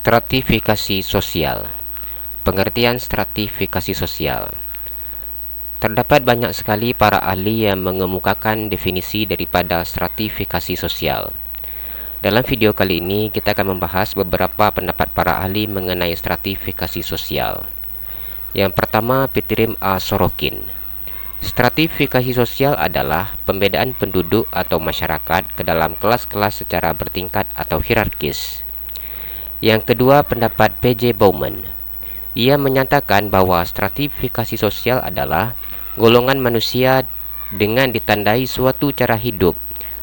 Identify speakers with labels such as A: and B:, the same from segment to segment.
A: Stratifikasi sosial. Pengertian stratifikasi sosial. Terdapat banyak sekali para ahli yang mengemukakan definisi daripada stratifikasi sosial. Dalam video kali ini, kita akan membahas beberapa pendapat para ahli mengenai stratifikasi sosial. Yang pertama, Petrim A. Sorokin. Stratifikasi sosial adalah pembedaan penduduk atau masyarakat ke dalam kelas-kelas secara bertingkat atau hierarkis. Yang kedua, pendapat P.J. Bowman. Ia menyatakan bahwa stratifikasi sosial adalah golongan manusia dengan ditandai suatu cara hidup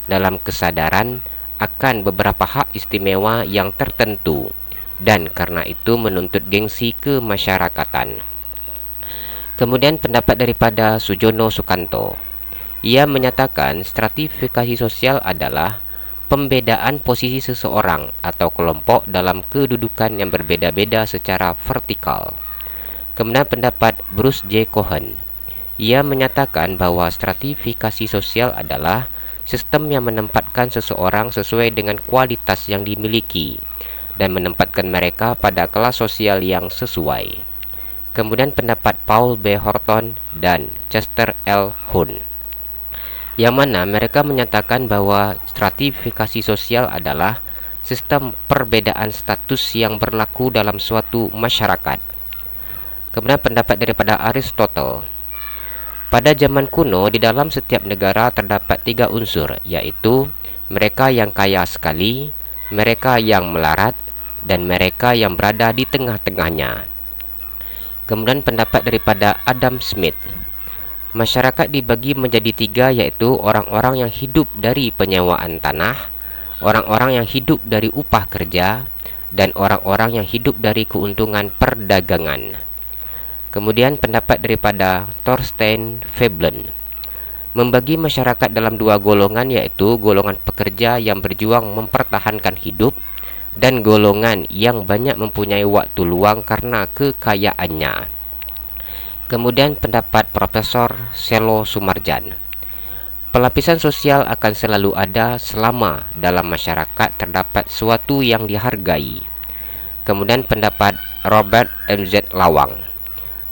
A: dalam kesadaran akan beberapa hak istimewa yang tertentu dan karena itu menuntut gengsi kemasyarakatan. Kemudian pendapat daripada Sujono Sukanto. Ia menyatakan stratifikasi sosial adalah pembedaan posisi seseorang atau kelompok dalam kedudukan yang berbeda-beda secara vertikal. Kemudian pendapat Bruce J. Cohen. Ia menyatakan bahwa stratifikasi sosial adalah sistem yang menempatkan seseorang sesuai dengan kualitas yang dimiliki dan menempatkan mereka pada kelas sosial yang sesuai. Kemudian pendapat Paul B. Horton dan Chester L. Huhn, yang mana mereka menyatakan bahwa stratifikasi sosial adalah sistem perbedaan status yang berlaku dalam suatu masyarakat. Kemudian pendapat daripada Aristotle. Pada zaman kuno, di dalam setiap negara terdapat 3 unsur, yaitu mereka yang kaya sekali, mereka yang melarat, dan mereka yang berada di tengah-tengahnya. Kemudian pendapat daripada Adam Smith. Masyarakat dibagi menjadi 3, yaitu orang-orang yang hidup dari penyewaan tanah, orang-orang yang hidup dari upah kerja, dan orang-orang yang hidup dari keuntungan perdagangan. Kemudian pendapat daripada Thorstein Veblen membagi masyarakat dalam 2 golongan, yaitu golongan pekerja yang berjuang mempertahankan hidup dan golongan yang banyak mempunyai waktu luang karena kekayaannya. Kemudian pendapat Profesor Selo Sumarjan. Pelapisan sosial akan selalu ada selama dalam masyarakat terdapat sesuatu yang dihargai. Kemudian pendapat Robert M.Z. Lawang.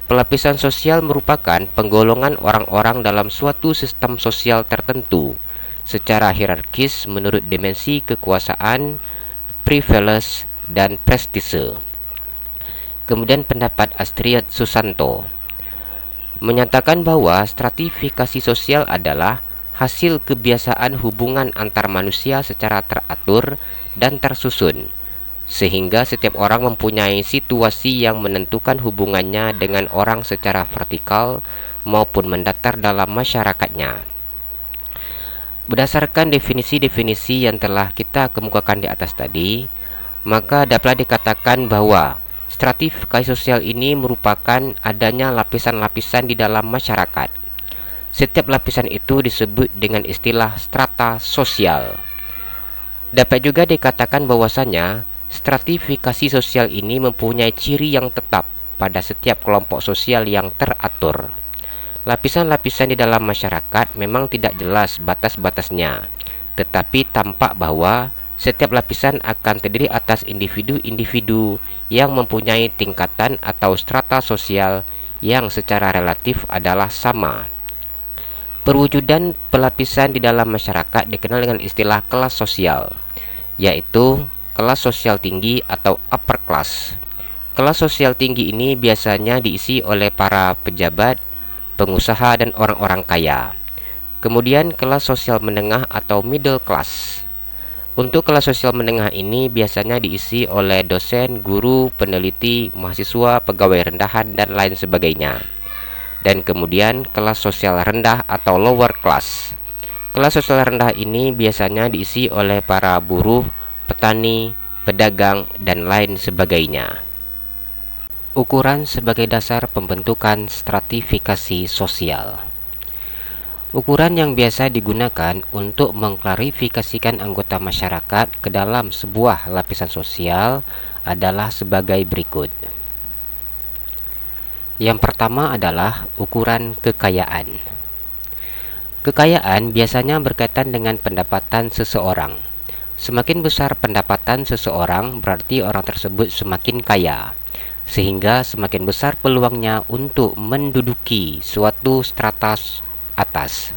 A: Pelapisan sosial merupakan penggolongan orang-orang dalam suatu sistem sosial tertentu secara hierarkis menurut dimensi kekuasaan, privilege, dan prestise. Kemudian pendapat Astrid Susanto menyatakan bahwa stratifikasi sosial adalah hasil kebiasaan hubungan antar manusia secara teratur dan tersusun, sehingga setiap orang mempunyai situasi yang menentukan hubungannya dengan orang secara vertikal maupun mendatar dalam masyarakatnya. Berdasarkan definisi-definisi yang telah kita kemukakan di atas tadi, maka dapat dikatakan bahwa stratifikasi sosial ini merupakan adanya lapisan-lapisan di dalam masyarakat. Setiap lapisan itu disebut dengan istilah strata sosial. Dapat juga dikatakan bahwasanya stratifikasi sosial ini mempunyai ciri yang tetap pada setiap kelompok sosial yang teratur. Lapisan-lapisan di dalam masyarakat memang tidak jelas batas-batasnya, tetapi tampak bahwa setiap lapisan akan terdiri atas individu-individu yang mempunyai tingkatan atau strata sosial yang secara relatif adalah sama. Perwujudan pelapisan di dalam masyarakat dikenal dengan istilah kelas sosial, yaitu kelas sosial tinggi atau upper class. Kelas sosial tinggi ini biasanya diisi oleh para pejabat, pengusaha, dan orang-orang kaya. Kemudian kelas sosial menengah atau middle class. Untuk kelas sosial menengah ini biasanya diisi oleh dosen, guru, peneliti, mahasiswa, pegawai rendahan, dan lain sebagainya. Dan kemudian kelas sosial rendah atau lower class. Kelas sosial rendah ini biasanya diisi oleh para buruh, petani, pedagang, dan lain sebagainya. Ukuran sebagai dasar pembentukan stratifikasi sosial. Ukuran yang biasa digunakan untuk mengklarifikasikan anggota masyarakat ke dalam sebuah lapisan sosial adalah sebagai berikut. Yang pertama adalah ukuran kekayaan. Kekayaan biasanya berkaitan dengan pendapatan seseorang. Semakin besar pendapatan seseorang, berarti orang tersebut semakin kaya, sehingga semakin besar peluangnya untuk menduduki suatu strata atas.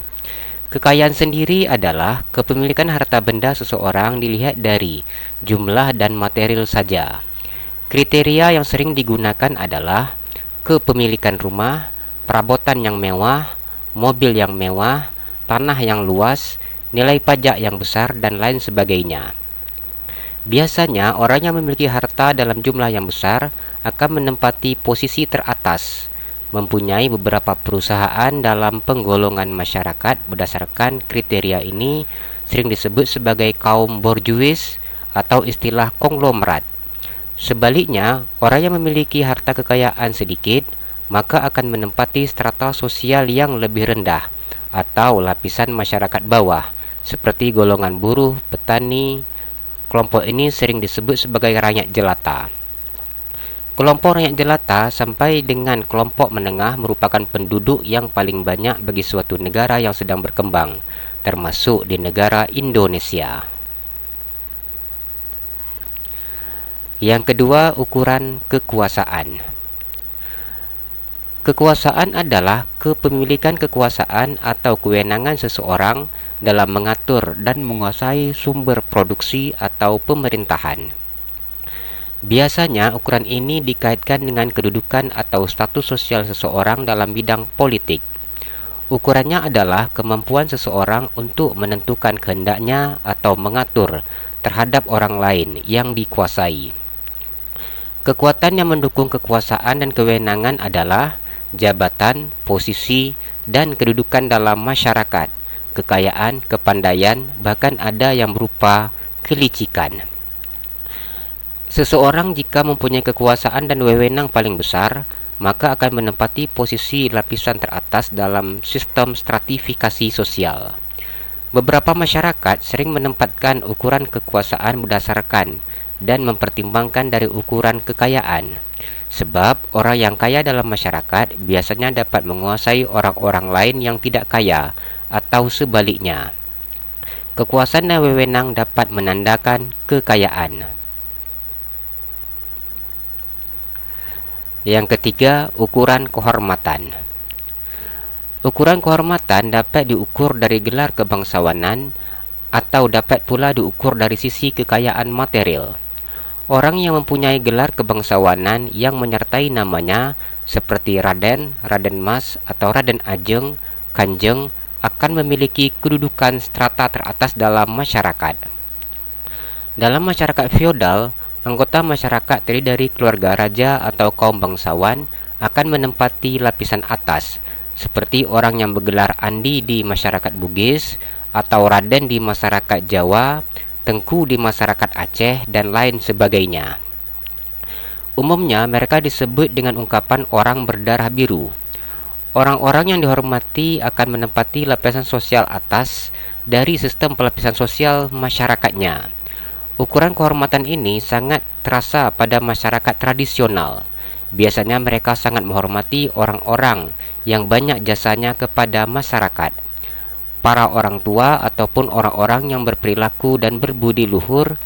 A: Kekayaan sendiri adalah kepemilikan harta benda seseorang dilihat dari jumlah dan material saja. Kriteria yang sering digunakan adalah kepemilikan rumah, perabotan yang mewah, mobil yang mewah, tanah yang luas, nilai pajak yang besar, dan lain sebagainya. Biasanya, orang yang memiliki harta dalam jumlah yang besar akan menempati posisi teratas, mempunyai beberapa perusahaan dalam penggolongan masyarakat. Berdasarkan kriteria ini sering disebut sebagai kaum borjuis atau istilah konglomerat. Sebaliknya, orang yang memiliki harta kekayaan sedikit maka akan menempati strata sosial yang lebih rendah atau lapisan masyarakat bawah, seperti golongan buruh, petani. Kelompok ini sering disebut sebagai rakyat jelata. Kelompok rakyat jelata sampai dengan kelompok menengah merupakan penduduk yang paling banyak bagi suatu negara yang sedang berkembang, termasuk di negara Indonesia. Yang kedua, ukuran kekuasaan. Kekuasaan adalah kepemilikan kekuasaan atau kewenangan seseorang dalam mengatur dan menguasai sumber produksi atau pemerintahan. Biasanya, ukuran ini dikaitkan dengan kedudukan atau status sosial seseorang dalam bidang politik. Ukurannya adalah kemampuan seseorang untuk menentukan kehendaknya atau mengatur terhadap orang lain yang dikuasai. Kekuatan yang mendukung kekuasaan dan kewenangan adalah jabatan, posisi, dan kedudukan dalam masyarakat, kekayaan, kepandaian, bahkan ada yang berupa kelicikan. Seseorang jika mempunyai kekuasaan dan wewenang paling besar, maka akan menempati posisi lapisan teratas dalam sistem stratifikasi sosial. Beberapa masyarakat sering menempatkan ukuran kekuasaan berdasarkan dan mempertimbangkan dari ukuran kekayaan. Sebab orang yang kaya dalam masyarakat biasanya dapat menguasai orang-orang lain yang tidak kaya, atau sebaliknya. Kekuasaan dan wewenang dapat menandakan kekayaan. Yang ketiga, ukuran kehormatan. Ukuran kehormatan dapat diukur dari gelar kebangsawanan atau dapat pula diukur dari sisi kekayaan material. Orang yang mempunyai gelar kebangsawanan yang menyertai namanya seperti Raden, Raden Mas, atau Raden Ajeng, Kanjeng akan memiliki kedudukan strata teratas dalam masyarakat. Dalam masyarakat feodal, anggota masyarakat terdiri dari keluarga raja atau kaum bangsawan akan menempati lapisan atas, seperti orang yang bergelar Andi di masyarakat Bugis atau Raden di masyarakat Jawa, Tengku di masyarakat Aceh, dan lain sebagainya. Umumnya mereka disebut dengan ungkapan orang berdarah biru. Orang-orang yang dihormati akan menempati lapisan sosial atas dari sistem pelapisan sosial masyarakatnya. Ukuran kehormatan ini sangat terasa pada masyarakat tradisional. Biasanya mereka sangat menghormati orang-orang yang banyak jasanya kepada masyarakat. Para orang tua ataupun orang-orang yang berperilaku dan berbudi luhur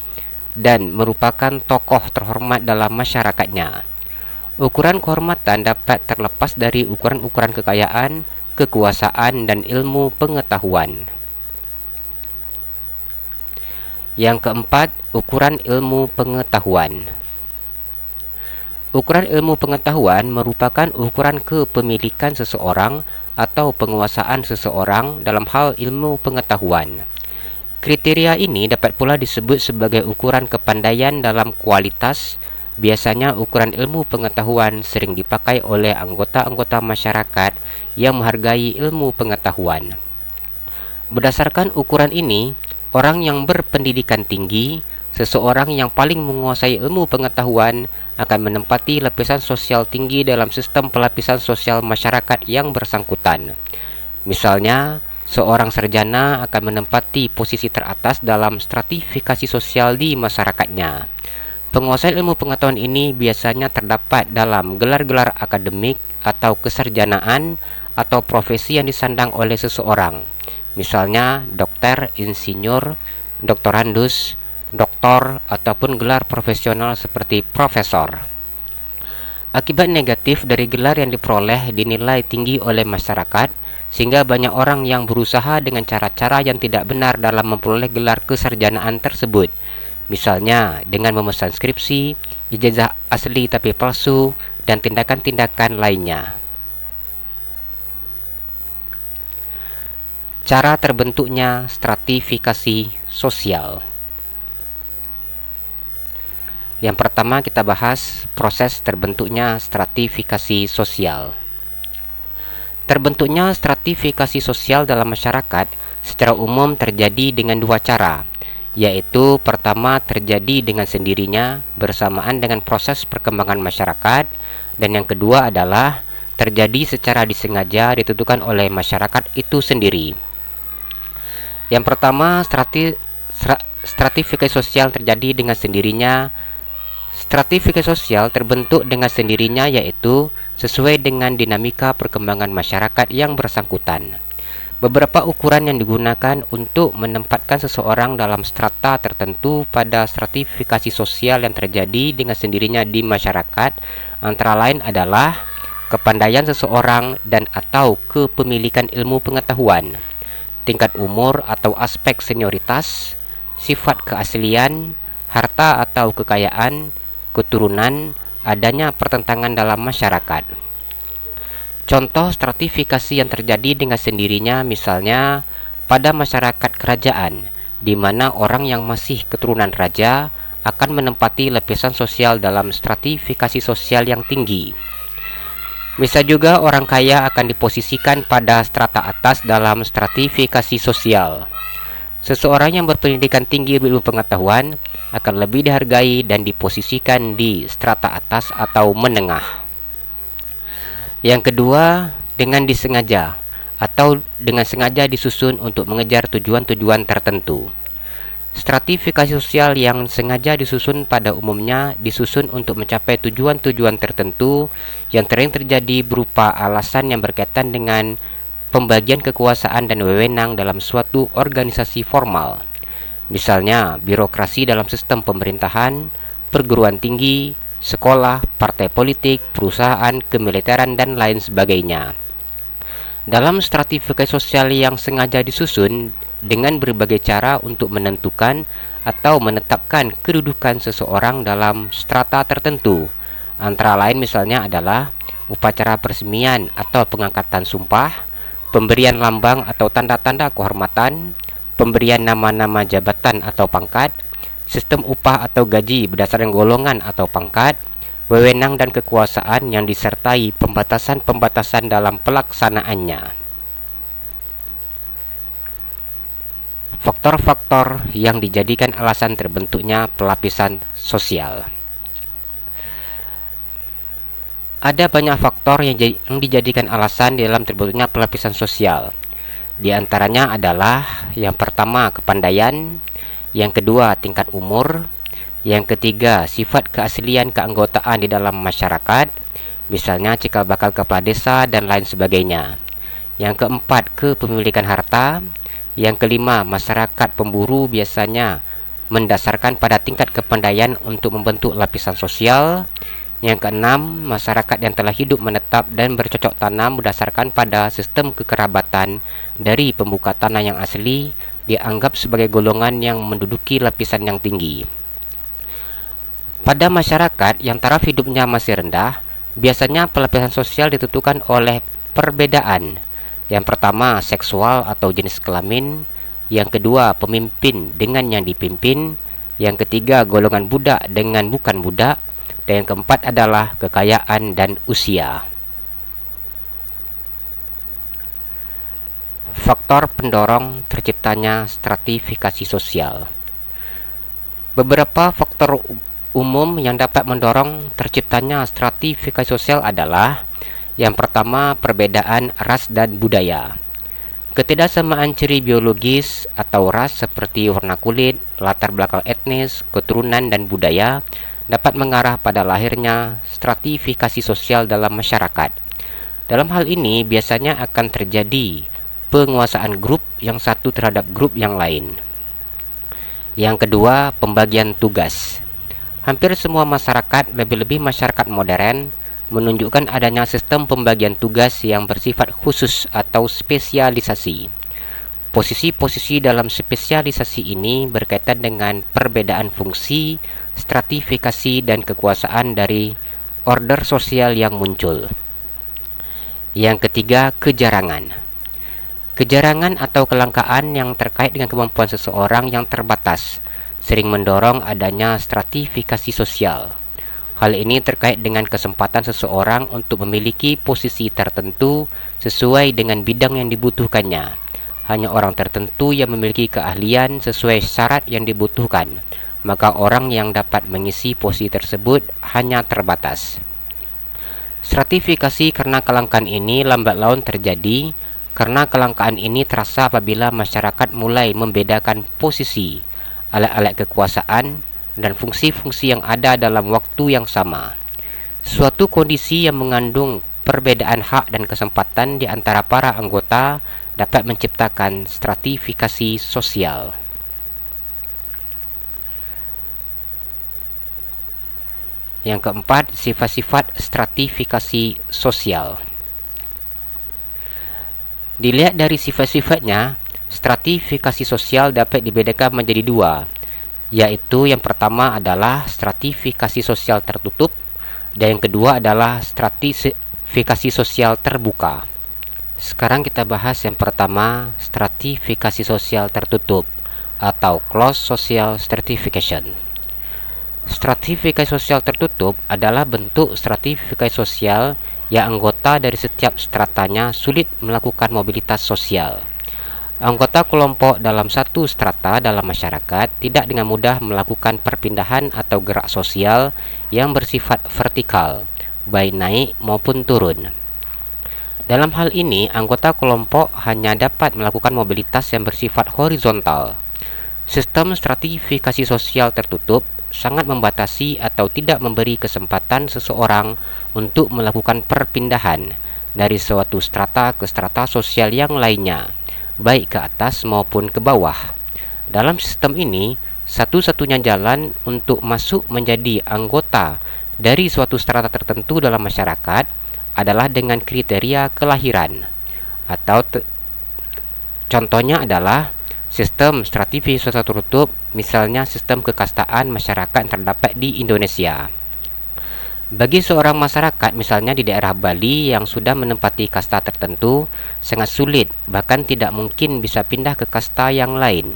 A: dan merupakan tokoh terhormat dalam masyarakatnya. Ukuran kehormatan dapat terlepas dari ukuran-ukuran kekayaan, kekuasaan, dan ilmu pengetahuan. Yang keempat, ukuran ilmu pengetahuan. Ukuran ilmu pengetahuan merupakan ukuran kepemilikan seseorang atau penguasaan seseorang dalam hal ilmu pengetahuan. Kriteria ini dapat pula disebut sebagai ukuran kepandaian dalam kualitas. Biasanya ukuran ilmu pengetahuan sering dipakai oleh anggota-anggota masyarakat yang menghargai ilmu pengetahuan. Berdasarkan ukuran ini, orang yang berpendidikan tinggi, seseorang yang paling menguasai ilmu pengetahuan akan menempati lapisan sosial tinggi dalam sistem pelapisan sosial masyarakat yang bersangkutan. Misalnya, seorang sarjana akan menempati posisi teratas dalam stratifikasi sosial di masyarakatnya. Penguasaan ilmu pengetahuan ini biasanya terdapat dalam gelar-gelar akademik atau kesarjanaan atau profesi yang disandang oleh seseorang. Misalnya, dokter, insinyur, doktorandus, doktor, ataupun gelar profesional seperti profesor. Akibat negatif dari gelar yang diperoleh dinilai tinggi oleh masyarakat, sehingga banyak orang yang berusaha dengan cara-cara yang tidak benar dalam memperoleh gelar kesarjanaan tersebut. Misalnya dengan memesan skripsi, ijazah asli tapi palsu, dan tindakan-tindakan lainnya. Cara terbentuknya stratifikasi sosial. Yang pertama kita bahas proses terbentuknya stratifikasi sosial. Terbentuknya stratifikasi sosial dalam masyarakat secara umum terjadi dengan dua cara, yaitu pertama terjadi dengan sendirinya bersamaan dengan proses perkembangan masyarakat, dan yang kedua adalah terjadi secara disengaja ditentukan oleh masyarakat itu sendiri. Yang pertama, stratifikasi sosial terjadi dengan sendirinya. Stratifikasi sosial terbentuk dengan sendirinya yaitu sesuai dengan dinamika perkembangan masyarakat yang bersangkutan. Beberapa ukuran yang digunakan untuk menempatkan seseorang dalam strata tertentu pada stratifikasi sosial yang terjadi dengan sendirinya di masyarakat antara lain adalah kepandaian seseorang dan atau kepemilikan ilmu pengetahuan, tingkat umur atau aspek senioritas, sifat keaslian, harta atau kekayaan, keturunan, adanya pertentangan dalam masyarakat. Contoh stratifikasi yang terjadi dengan sendirinya misalnya pada masyarakat kerajaan, di mana orang yang masih keturunan raja akan menempati lapisan sosial dalam stratifikasi sosial yang tinggi. Bisa juga orang kaya akan diposisikan pada strata atas dalam stratifikasi sosial. Seseorang yang berpendidikan tinggi berilmu pengetahuan akan lebih dihargai dan diposisikan di strata atas atau menengah. Yang kedua, dengan disengaja atau dengan sengaja disusun untuk mengejar tujuan-tujuan tertentu. Stratifikasi sosial yang sengaja disusun pada umumnya disusun untuk mencapai tujuan-tujuan tertentu yang sering terjadi berupa alasan yang berkaitan dengan pembagian kekuasaan dan wewenang dalam suatu organisasi formal. Misalnya, birokrasi dalam sistem pemerintahan, perguruan tinggi, sekolah, partai politik, perusahaan, kemiliteran, dan lain sebagainya. Dalam stratifikasi sosial yang sengaja disusun dengan berbagai cara untuk menentukan atau menetapkan kedudukan seseorang dalam strata tertentu, antara lain misalnya adalah upacara peresmian atau pengangkatan sumpah, pemberian lambang atau tanda-tanda kehormatan, pemberian nama-nama jabatan atau pangkat, sistem upah atau gaji berdasarkan golongan atau pangkat, wewenang dan kekuasaan yang disertai pembatasan-pembatasan dalam pelaksanaannya. Faktor-faktor yang dijadikan alasan terbentuknya pelapisan sosial. Ada banyak faktor yang dijadikan alasan di dalam terbentuknya pelapisan sosial. Di antaranya adalah yang pertama kepandaian, yang kedua tingkat umur, yang ketiga sifat keaslian keanggotaan di dalam masyarakat, misalnya cikal bakal kepala desa dan lain sebagainya. Yang keempat kepemilikan harta, yang kelima masyarakat pemburu biasanya mendasarkan pada tingkat kepandaian untuk membentuk lapisan sosial. Yang keenam, masyarakat yang telah hidup menetap dan bercocok tanam berdasarkan pada sistem kekerabatan dari pembuka tanah yang asli dianggap sebagai golongan yang menduduki lapisan yang tinggi. Pada masyarakat yang taraf hidupnya masih rendah, biasanya pelapisan sosial ditentukan oleh perbedaan. Yang pertama, seksual atau jenis kelamin. Yang kedua, pemimpin dengan yang dipimpin. Yang ketiga, golongan budak dengan bukan budak. Dan yang keempat adalah kekayaan dan usia. Faktor pendorong terciptanya stratifikasi sosial. Beberapa faktor umum yang dapat mendorong terciptanya stratifikasi sosial adalah: yang pertama, perbedaan ras dan budaya. Ketidaksamaan ciri biologis atau ras seperti warna kulit, latar belakang etnis, keturunan, dan budaya dapat mengarah pada lahirnya stratifikasi sosial dalam masyarakat. Dalam hal ini biasanya akan terjadi penguasaan grup yang satu terhadap grup yang lain. Yang kedua, pembagian tugas. Hampir semua masyarakat, lebih-lebih masyarakat modern, menunjukkan adanya sistem pembagian tugas yang bersifat khusus atau spesialisasi. Posisi-posisi dalam spesialisasi ini berkaitan dengan perbedaan fungsi, stratifikasi, dan kekuasaan dari order sosial yang muncul. Yang ketiga, kejarangan. Kejarangan atau kelangkaan yang terkait dengan kemampuan seseorang yang terbatas sering mendorong adanya stratifikasi sosial. Hal ini terkait dengan kesempatan seseorang untuk memiliki posisi tertentu sesuai dengan bidang yang dibutuhkannya. Hanya orang tertentu yang memiliki keahlian sesuai syarat yang dibutuhkan, maka orang yang dapat mengisi posisi tersebut hanya terbatas. Stratifikasi karena kelangkaan ini lambat laun terjadi karena kelangkaan ini terasa apabila masyarakat mulai membedakan posisi, alat-alat kekuasaan, dan fungsi-fungsi yang ada dalam waktu yang sama. Suatu kondisi yang mengandung perbedaan hak dan kesempatan di antara para anggota dapat menciptakan stratifikasi sosial. Yang keempat, sifat-sifat stratifikasi sosial. Dilihat dari sifat-sifatnya, stratifikasi sosial dapat dibedakan menjadi dua, yaitu yang pertama adalah stratifikasi sosial tertutup dan yang kedua adalah stratifikasi sosial terbuka. Sekarang kita bahas yang pertama, stratifikasi sosial tertutup atau closed social stratification. Stratifikasi sosial tertutup adalah bentuk stratifikasi sosial yang anggota dari setiap stratanya sulit melakukan mobilitas sosial. Anggota kelompok dalam satu strata dalam masyarakat tidak dengan mudah melakukan perpindahan atau gerak sosial yang bersifat vertikal, baik naik maupun turun. Dalam hal ini, anggota kelompok hanya dapat melakukan mobilitas yang bersifat horizontal. Sistem stratifikasi sosial tertutup sangat membatasi atau tidak memberi kesempatan seseorang untuk melakukan perpindahan dari suatu strata ke strata sosial yang lainnya, baik ke atas maupun ke bawah. Dalam sistem ini, satu-satunya jalan untuk masuk menjadi anggota dari suatu strata tertentu dalam masyarakat adalah dengan kriteria kelahiran. Atau contohnya adalah sistem stratifikasi sosial tertutup, misalnya sistem kekastaan masyarakat yang terdapat di Indonesia. Bagi seorang masyarakat misalnya di daerah Bali yang sudah menempati kasta tertentu, sangat sulit, bahkan tidak mungkin bisa pindah ke kasta yang lain.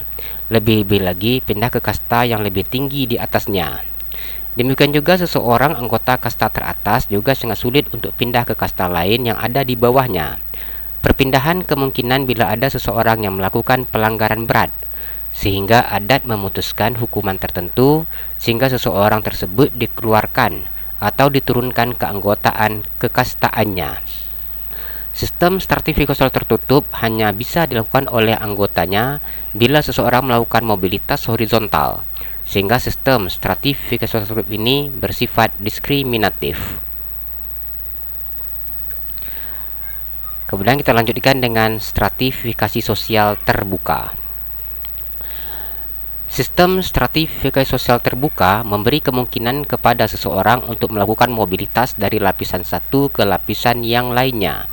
A: Lebih-lebih lagi pindah ke kasta yang lebih tinggi di atasnya. Demikian juga seseorang anggota kasta teratas juga sangat sulit untuk pindah ke kasta lain yang ada di bawahnya. Perpindahan kemungkinan bila ada seseorang yang melakukan pelanggaran berat, sehingga adat memutuskan hukuman tertentu sehingga seseorang tersebut dikeluarkan atau diturunkan keanggotaan kekastaannya. Sistem stratifikasi sosial tertutup hanya bisa dilakukan oleh anggotanya bila seseorang melakukan mobilitas horizontal, sehingga sistem stratifikasi sosial tertutup ini bersifat diskriminatif. Kemudian kita lanjutkan dengan stratifikasi sosial terbuka. Sistem stratifikasi sosial terbuka memberi kemungkinan kepada seseorang untuk melakukan mobilitas dari lapisan satu ke lapisan yang lainnya.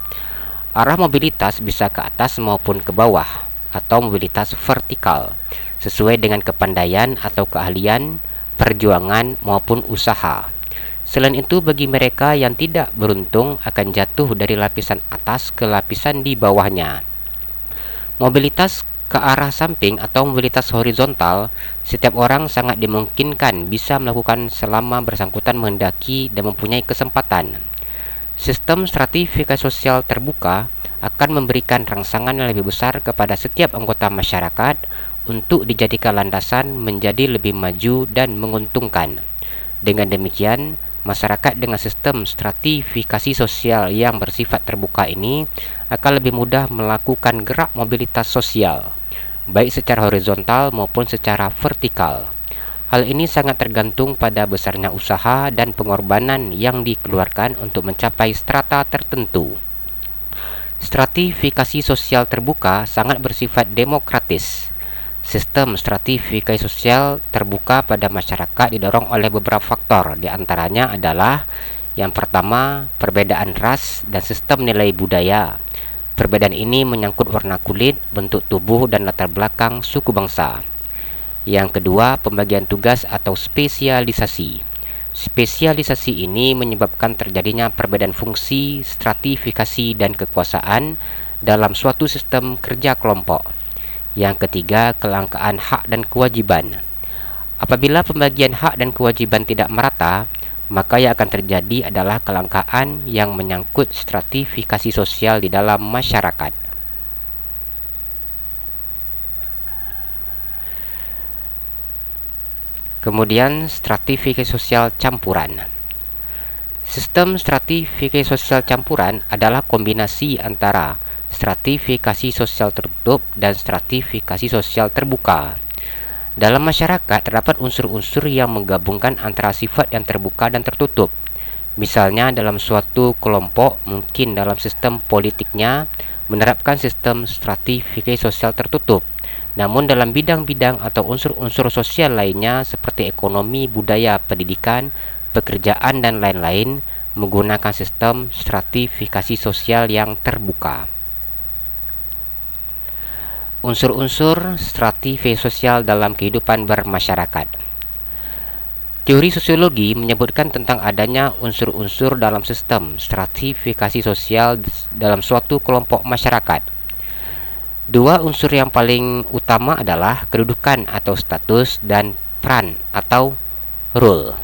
A: Arah mobilitas bisa ke atas maupun ke bawah, atau mobilitas vertikal, sesuai dengan kepandaian atau keahlian, perjuangan maupun usaha. Selain itu, bagi mereka yang tidak beruntung akan jatuh dari lapisan atas ke lapisan di bawahnya. Mobilitas ke arah samping atau mobilitas horizontal, setiap orang sangat dimungkinkan bisa melakukan selama bersangkutan mendaki dan mempunyai kesempatan. Sistem stratifikasi sosial terbuka akan memberikan rangsangan yang lebih besar kepada setiap anggota masyarakat untuk dijadikan landasan menjadi lebih maju dan menguntungkan. Dengan demikian, masyarakat dengan sistem stratifikasi sosial yang bersifat terbuka ini akan lebih mudah melakukan gerak mobilitas sosial, baik secara horizontal maupun secara vertikal. Hal ini sangat tergantung pada besarnya usaha dan pengorbanan yang dikeluarkan untuk mencapai strata tertentu. Stratifikasi sosial terbuka sangat bersifat demokratis. Sistem stratifikasi sosial terbuka pada masyarakat didorong oleh beberapa faktor. Di antaranya adalah yang pertama, perbedaan ras dan sistem nilai budaya. Perbedaan ini menyangkut warna kulit, bentuk tubuh, dan latar belakang suku bangsa. Yang kedua, pembagian tugas atau spesialisasi. Spesialisasi ini menyebabkan terjadinya perbedaan fungsi, stratifikasi, dan kekuasaan dalam suatu sistem kerja kelompok. Yang ketiga, kelangkaan hak dan kewajiban. Apabila pembagian hak dan kewajiban tidak merata, maka yang akan terjadi adalah kelangkaan yang menyangkut stratifikasi sosial di dalam masyarakat. Kemudian, stratifikasi sosial campuran. Sistem stratifikasi sosial campuran adalah kombinasi antara stratifikasi sosial tertutup dan stratifikasi sosial terbuka. Dalam masyarakat terdapat unsur-unsur yang menggabungkan antara sifat yang terbuka dan tertutup. Misalnya dalam suatu kelompok, mungkin dalam sistem politiknya menerapkan sistem stratifikasi sosial tertutup. Namun dalam bidang-bidang atau unsur-unsur sosial lainnya seperti ekonomi, budaya, pendidikan, pekerjaan, dan lain-lain menggunakan sistem stratifikasi sosial yang terbuka. Unsur-unsur stratifikasi sosial dalam kehidupan bermasyarakat. Teori sosiologi menyebutkan tentang adanya unsur-unsur dalam sistem stratifikasi sosial dalam suatu kelompok masyarakat. Dua unsur yang paling utama adalah kedudukan atau status dan peran atau role.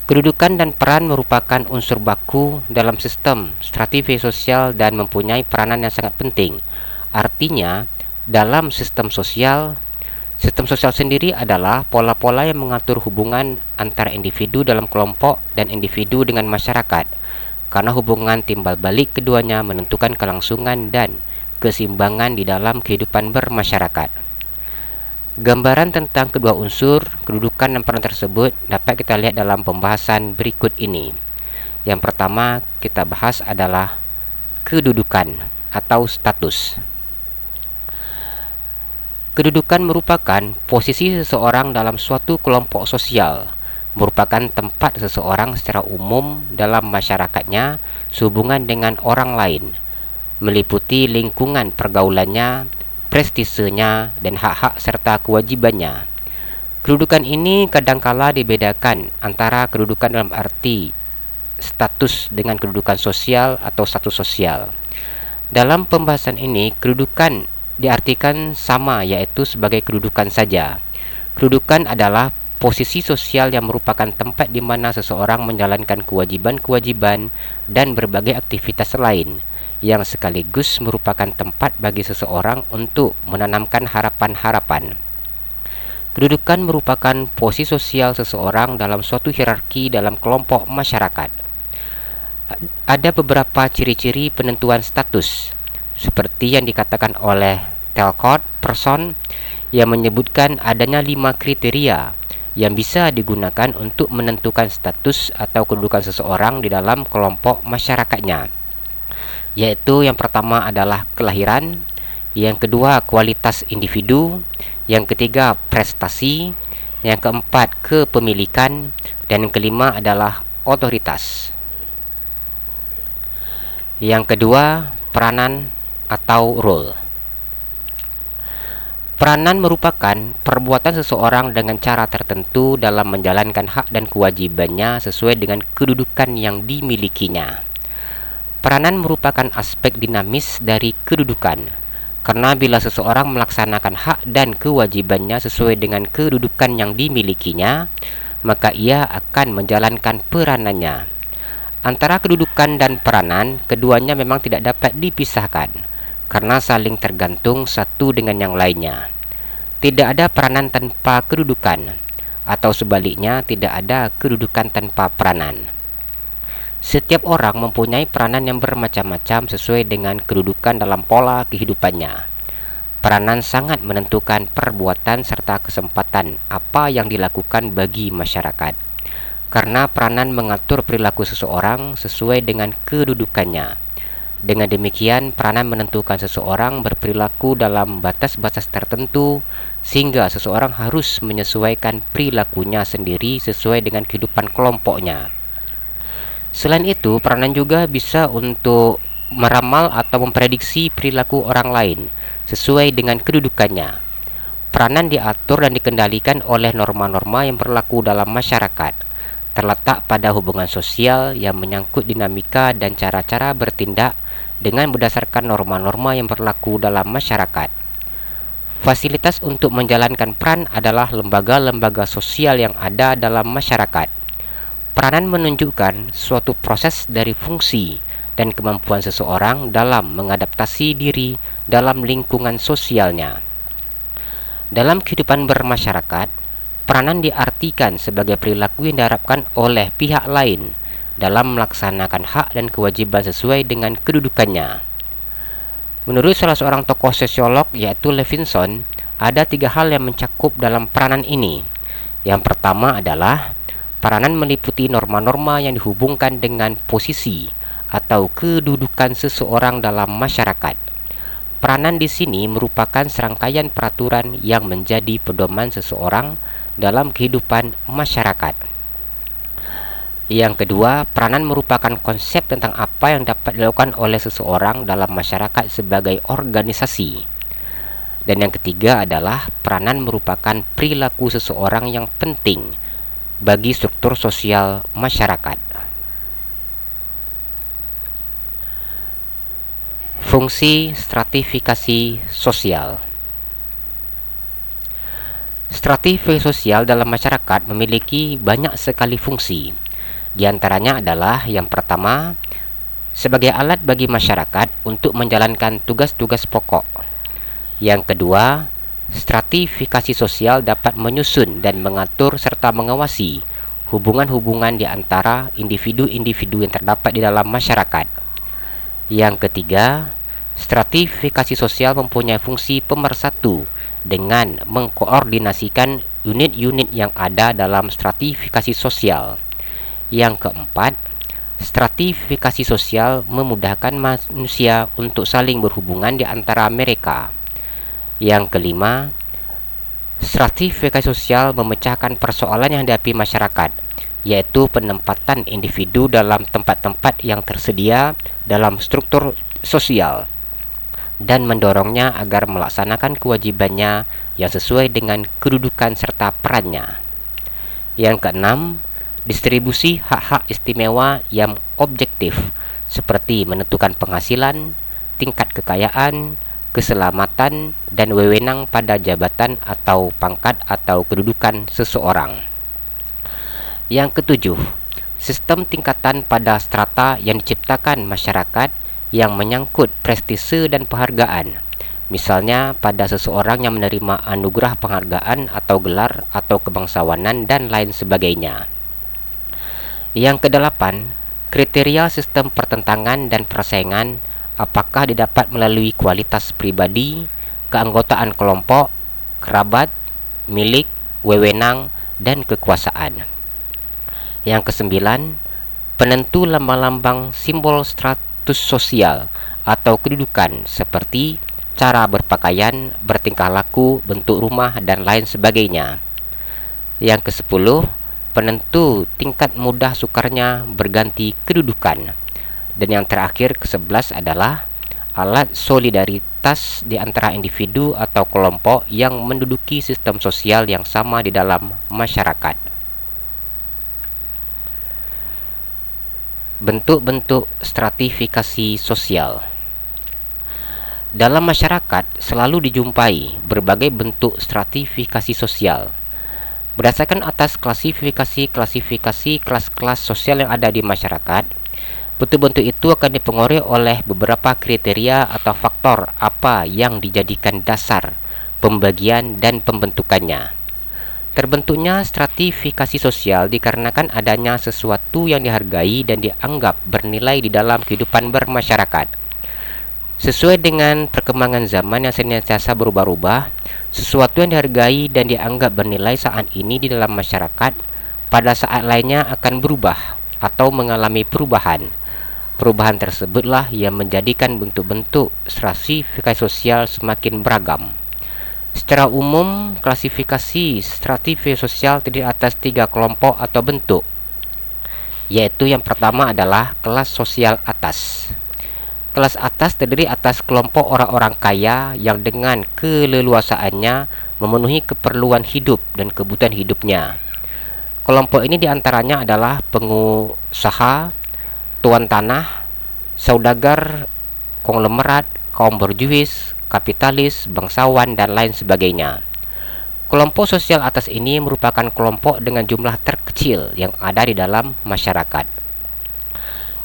A: Kedudukan dan peran merupakan unsur baku dalam sistem stratifikasi sosial dan mempunyai peranan yang sangat penting. Artinya, dalam sistem sosial sendiri adalah pola-pola yang mengatur hubungan antara individu dalam kelompok dan individu dengan masyarakat, karena hubungan timbal balik keduanya menentukan kelangsungan dan keseimbangan di dalam kehidupan bermasyarakat. Gambaran tentang kedua unsur, kedudukan dan peran tersebut dapat kita lihat dalam pembahasan berikut ini. Yang pertama kita bahas adalah kedudukan atau status. Kedudukan merupakan posisi seseorang dalam suatu kelompok sosial, merupakan tempat seseorang secara umum dalam masyarakatnya sehubungan dengan orang lain, meliputi lingkungan pergaulannya, prestisenya, dan hak-hak serta kewajibannya. Kedudukan ini kadangkala dibedakan antara kedudukan dalam arti status dengan kedudukan sosial atau status sosial. Dalam pembahasan ini, kedudukan diartikan sama, yaitu sebagai kedudukan saja. Kedudukan adalah posisi sosial yang merupakan tempat di mana seseorang menjalankan kewajiban-kewajiban dan berbagai aktivitas lain, yang sekaligus merupakan tempat bagi seseorang untuk menanamkan harapan-harapan. Kedudukan merupakan posisi sosial seseorang dalam suatu hierarki dalam kelompok masyarakat. Ada beberapa ciri-ciri penentuan status, seperti yang dikatakan oleh Talcott Person, yang menyebutkan adanya 5 kriteria yang bisa digunakan untuk menentukan status atau kedudukan seseorang di dalam kelompok masyarakatnya, yaitu yang pertama adalah kelahiran, yang kedua kualitas individu, yang ketiga prestasi, yang keempat kepemilikan, dan yang kelima adalah otoritas. Yang kedua, peranan atau role. Peranan merupakan perbuatan seseorang dengan cara tertentu dalam menjalankan hak dan kewajibannya sesuai dengan kedudukan yang dimilikinya. Peranan merupakan aspek dinamis dari kedudukan, karena bila seseorang melaksanakan hak dan kewajibannya sesuai dengan kedudukan yang dimilikinya, maka ia akan menjalankan peranannya. Antara kedudukan dan peranan, keduanya memang tidak dapat dipisahkan, karena saling tergantung satu dengan yang lainnya. Tidak ada peranan tanpa kedudukan, atau sebaliknya tidak ada kedudukan tanpa peranan. Setiap orang mempunyai peranan yang bermacam-macam sesuai dengan kedudukan dalam pola kehidupannya. Peranan sangat menentukan perbuatan serta kesempatan apa yang dilakukan bagi masyarakat, karena peranan mengatur perilaku seseorang sesuai dengan kedudukannya. Dengan demikian, peranan menentukan seseorang berperilaku dalam batas-batas tertentu, sehingga seseorang harus menyesuaikan perilakunya sendiri sesuai dengan kehidupan kelompoknya. Selain itu, peranan juga bisa untuk meramal atau memprediksi perilaku orang lain sesuai dengan kedudukannya. Peranan diatur dan dikendalikan oleh norma-norma yang berlaku dalam masyarakat, terletak pada hubungan sosial yang menyangkut dinamika dan cara-cara bertindak dengan berdasarkan norma-norma yang berlaku dalam masyarakat. Fasilitas untuk menjalankan peran adalah lembaga-lembaga sosial yang ada dalam masyarakat. Peranan menunjukkan suatu proses dari fungsi dan kemampuan seseorang dalam mengadaptasi diri dalam lingkungan sosialnya. Dalam kehidupan bermasyarakat, peranan diartikan sebagai perilaku yang diharapkan oleh pihak lain dalam melaksanakan hak dan kewajiban sesuai dengan kedudukannya. Menurut salah seorang tokoh sosiolog yaitu Levinson, ada 3 hal yang mencakup dalam peranan ini. Yang pertama adalah peranan meliputi norma-norma yang dihubungkan dengan posisi atau kedudukan seseorang dalam masyarakat. Peranan di sini merupakan serangkaian peraturan yang menjadi pedoman seseorang dalam kehidupan masyarakat. Yang kedua, peranan merupakan konsep tentang apa yang dapat dilakukan oleh seseorang dalam masyarakat sebagai organisasi. Dan yang ketiga adalah peranan merupakan perilaku seseorang yang penting bagi struktur sosial masyarakat. Fungsi stratifikasi sosial. Stratifikasi sosial dalam masyarakat memiliki banyak sekali fungsi. Di antaranya adalah yang pertama, sebagai alat bagi masyarakat untuk menjalankan tugas-tugas pokok. Yang kedua, stratifikasi sosial dapat menyusun dan mengatur serta mengawasi hubungan-hubungan di antara individu-individu yang terdapat di dalam masyarakat. Yang ketiga, stratifikasi sosial mempunyai fungsi pemersatu dengan mengkoordinasikan unit-unit yang ada dalam stratifikasi sosial. Yang keempat, stratifikasi sosial memudahkan manusia untuk saling berhubungan di antara mereka. Yang kelima, stratifikasi sosial memecahkan persoalan yang dihadapi masyarakat, yaitu penempatan individu dalam tempat-tempat yang tersedia dalam struktur sosial dan mendorongnya agar melaksanakan kewajibannya yang sesuai dengan kedudukan serta perannya. Yang keenam, distribusi hak-hak istimewa yang objektif seperti menentukan penghasilan, tingkat kekayaan, keselamatan, dan wewenang pada jabatan atau pangkat atau kedudukan seseorang. Yang ketujuh, sistem tingkatan pada strata yang diciptakan masyarakat yang menyangkut prestise dan penghargaan. Misalnya pada seseorang yang menerima anugerah penghargaan atau gelar atau kebangsawanan dan lain sebagainya. Yang kedelapan, kriteria sistem pertentangan dan persaingan apakah didapat melalui kualitas pribadi, keanggotaan kelompok, kerabat, milik, wewenang, dan kekuasaan. Yang kesembilan, penentu lambang-lambang simbol status sosial atau kedudukan seperti cara berpakaian, bertingkah laku, bentuk rumah, dan lain sebagainya. Yang kesepuluh, penentu tingkat mudah sukarnya berganti kedudukan. Dan yang terakhir ke-11 adalah alat solidaritas di antara individu atau kelompok yang menduduki sistem sosial yang sama di dalam masyarakat. Bentuk-bentuk stratifikasi sosial. Dalam masyarakat selalu dijumpai berbagai bentuk stratifikasi sosial. Berdasarkan atas klasifikasi kelas-kelas sosial yang ada di masyarakat, bentuk-bentuk itu akan dipengaruhi oleh beberapa kriteria atau faktor apa yang dijadikan dasar pembagian dan pembentukannya. Terbentuknya stratifikasi sosial dikarenakan adanya sesuatu yang dihargai dan dianggap bernilai di dalam kehidupan bermasyarakat. Sesuai dengan perkembangan zaman yang senantiasa berubah-ubah, sesuatu yang dihargai dan dianggap bernilai saat ini di dalam masyarakat pada saat lainnya akan berubah atau mengalami perubahan. Perubahan tersebutlah yang menjadikan bentuk-bentuk stratifikasi sosial semakin beragam. Secara umum, klasifikasi stratifikasi sosial terdiri atas 3 kelompok atau bentuk, yaitu yang pertama adalah kelas sosial atas. Kelas atas terdiri atas kelompok orang-orang kaya yang dengan keleluasaannya memenuhi keperluan hidup dan kebutuhan hidupnya. Kelompok ini diantaranya adalah pengusaha, tuan tanah, saudagar, konglomerat, kaum borjuis, kapitalis, bangsawan, dan lain sebagainya. Kelompok sosial atas ini merupakan kelompok dengan jumlah terkecil yang ada di dalam masyarakat.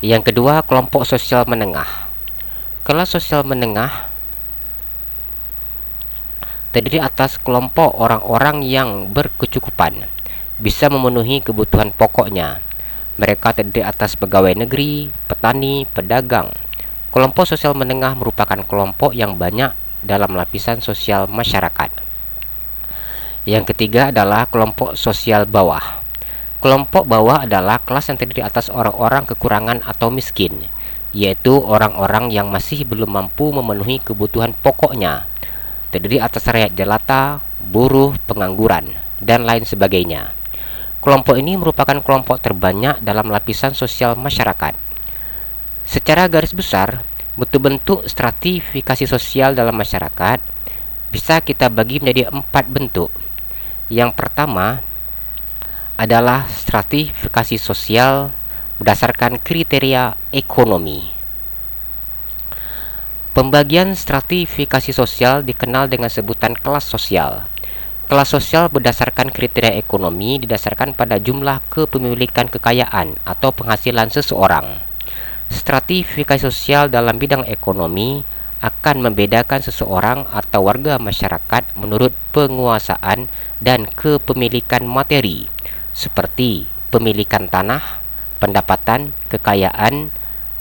A: Yang kedua, kelompok sosial menengah. Kelas sosial menengah terdiri atas kelompok orang-orang yang berkecukupan, bisa memenuhi kebutuhan pokoknya. Mereka terdiri atas pegawai negeri, petani, pedagang. Kelompok sosial menengah merupakan kelompok yang banyak dalam lapisan sosial masyarakat. Yang ketiga adalah kelompok sosial bawah. Kelompok bawah adalah kelas yang terdiri atas orang-orang kekurangan atau miskin, yaitu orang-orang yang masih belum mampu memenuhi kebutuhan pokoknya. Terdiri atas rakyat jelata, buruh, pengangguran, dan lain sebagainya. Kelompok ini merupakan kelompok terbanyak dalam lapisan sosial masyarakat. Secara garis besar, bentuk-bentuk stratifikasi sosial dalam masyarakat bisa kita bagi menjadi 4 bentuk. Yang pertama adalah stratifikasi sosial berdasarkan kriteria ekonomi. Pembagian stratifikasi sosial dikenal dengan sebutan kelas sosial. Kelas sosial berdasarkan kriteria ekonomi didasarkan pada jumlah kepemilikan kekayaan atau penghasilan seseorang. Stratifikasi sosial dalam bidang ekonomi akan membedakan seseorang atau warga masyarakat menurut penguasaan dan kepemilikan materi, seperti pemilikan tanah, pendapatan, kekayaan,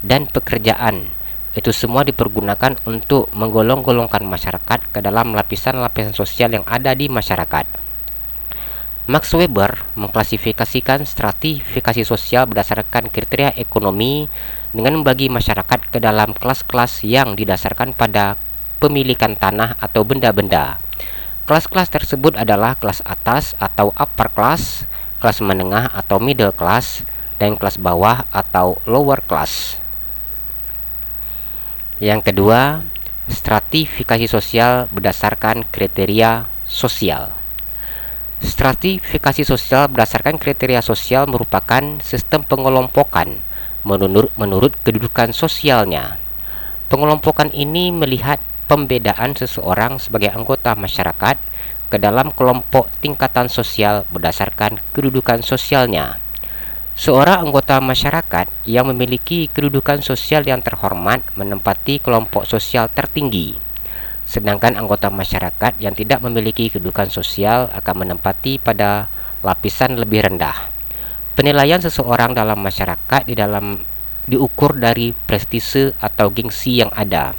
A: dan pekerjaan. Itu semua dipergunakan untuk menggolong-golongkan masyarakat ke dalam lapisan-lapisan sosial yang ada di masyarakat. Max Weber mengklasifikasikan stratifikasi sosial berdasarkan kriteria ekonomi dengan membagi masyarakat ke dalam kelas-kelas yang didasarkan pada pemilikan tanah atau benda-benda. Kelas-kelas tersebut adalah kelas atas atau upper class, kelas menengah atau middle class, dan kelas bawah atau lower class. Yang kedua, stratifikasi sosial berdasarkan kriteria sosial. Stratifikasi sosial berdasarkan kriteria sosial merupakan sistem pengelompokan menurut kedudukan sosialnya. Pengelompokan ini melihat pembedaan seseorang sebagai anggota masyarakat ke dalam kelompok tingkatan sosial berdasarkan kedudukan sosialnya. Seorang anggota masyarakat yang memiliki kedudukan sosial yang terhormat menempati kelompok sosial tertinggi, sedangkan anggota masyarakat yang tidak memiliki kedudukan sosial akan menempati pada lapisan lebih rendah. Penilaian seseorang dalam masyarakat diukur dari prestise atau gengsi yang ada.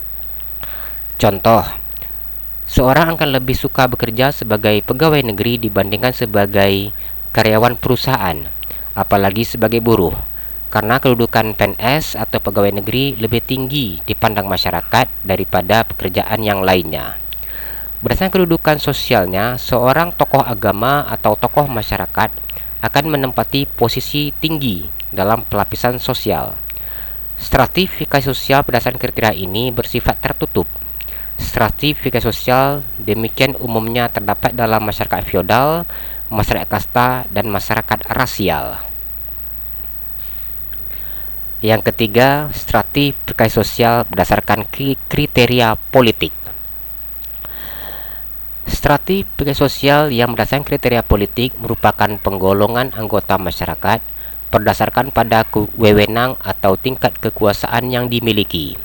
A: Contoh, seorang akan lebih suka bekerja sebagai pegawai negeri dibandingkan sebagai karyawan perusahaan, apalagi sebagai buruh, karena kedudukan PNS atau pegawai negeri lebih tinggi dipandang masyarakat daripada pekerjaan yang lainnya. Berdasarkan kedudukan sosialnya, seorang tokoh agama atau tokoh masyarakat akan menempati posisi tinggi dalam pelapisan sosial. Stratifikasi sosial berdasarkan kriteria ini bersifat tertutup. Stratifikasi sosial demikian umumnya terdapat dalam masyarakat feodal, masyarakat kasta, dan masyarakat rasial. Yang ketiga, stratifikasi sosial berdasarkan kriteria politik. Stratifikasi sosial yang berdasarkan kriteria politik merupakan penggolongan anggota masyarakat berdasarkan pada wewenang atau tingkat kekuasaan yang dimiliki.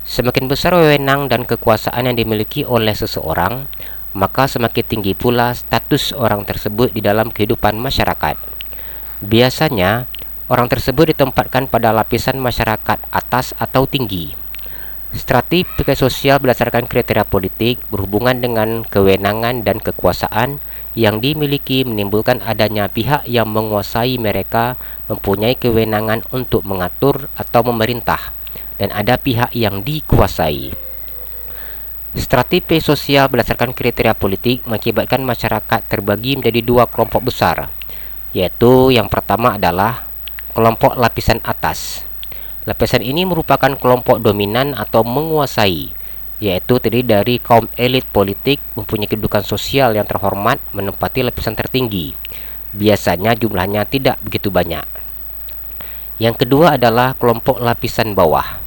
A: Semakin besar wewenang dan kekuasaan yang dimiliki oleh seseorang, maka semakin tinggi pula status orang tersebut di dalam kehidupan masyarakat. Biasanya, orang tersebut ditempatkan pada lapisan masyarakat atas atau tinggi. Stratifikasi sosial berdasarkan kriteria politik berhubungan dengan kewenangan dan kekuasaan yang dimiliki menimbulkan adanya pihak yang menguasai mereka, mempunyai kewenangan untuk mengatur atau memerintah, dan ada pihak yang dikuasai. Stratifikasi sosial berdasarkan kriteria politik mengakibatkan masyarakat terbagi menjadi dua kelompok besar, yaitu yang pertama adalah kelompok lapisan atas. Lapisan ini merupakan kelompok dominan atau menguasai, yaitu terdiri dari kaum elit politik mempunyai kedudukan sosial yang terhormat menempati lapisan tertinggi. Biasanya jumlahnya tidak begitu banyak. Yang kedua adalah kelompok lapisan bawah,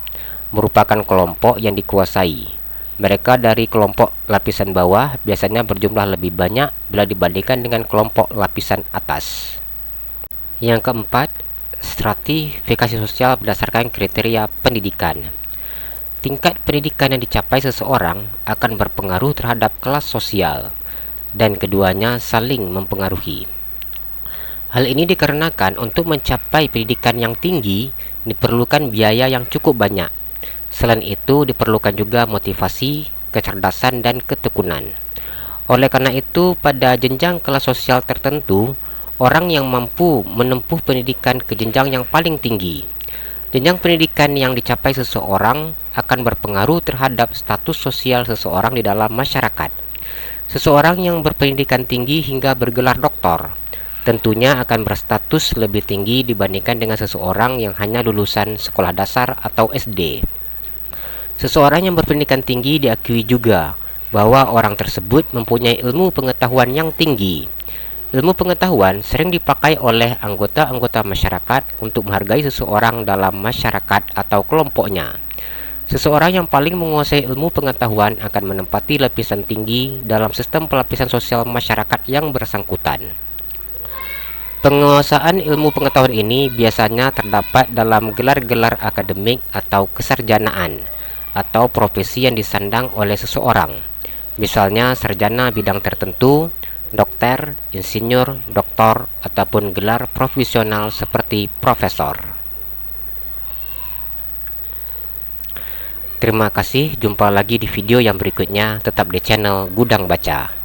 A: merupakan kelompok yang dikuasai. Mereka dari kelompok lapisan bawah biasanya berjumlah lebih banyak bila dibandingkan dengan kelompok lapisan atas. Yang keempat, stratifikasi sosial berdasarkan kriteria pendidikan. Tingkat pendidikan yang dicapai seseorang akan berpengaruh terhadap kelas sosial, dan keduanya saling mempengaruhi. Hal ini dikarenakan untuk mencapai pendidikan yang tinggi diperlukan biaya yang cukup banyak. Selain itu diperlukan juga motivasi, kecerdasan, dan ketekunan. Oleh karena itu, pada jenjang kelas sosial tertentu, orang yang mampu menempuh pendidikan ke jenjang yang paling tinggi. Jenjang pendidikan yang dicapai seseorang akan berpengaruh terhadap status sosial seseorang di dalam masyarakat. Seseorang yang berpendidikan tinggi hingga bergelar doktor tentunya akan berstatus lebih tinggi dibandingkan dengan seseorang yang hanya lulusan sekolah dasar atau SD. Seseorang yang berpendidikan tinggi diakui juga bahwa orang tersebut mempunyai ilmu pengetahuan yang tinggi. Ilmu pengetahuan sering dipakai oleh anggota-anggota masyarakat untuk menghargai seseorang dalam masyarakat atau kelompoknya. Seseorang yang paling menguasai ilmu pengetahuan akan menempati lapisan tinggi dalam sistem pelapisan sosial masyarakat yang bersangkutan. Penguasaan ilmu pengetahuan ini biasanya terdapat dalam gelar-gelar akademik atau kesarjanaan, atau profesi yang disandang oleh seseorang. Misalnya sarjana bidang tertentu, dokter, insinyur, doktor, ataupun gelar profesional seperti profesor. Terima kasih, jumpa lagi di video yang berikutnya. Tetap di channel Gudang Baca.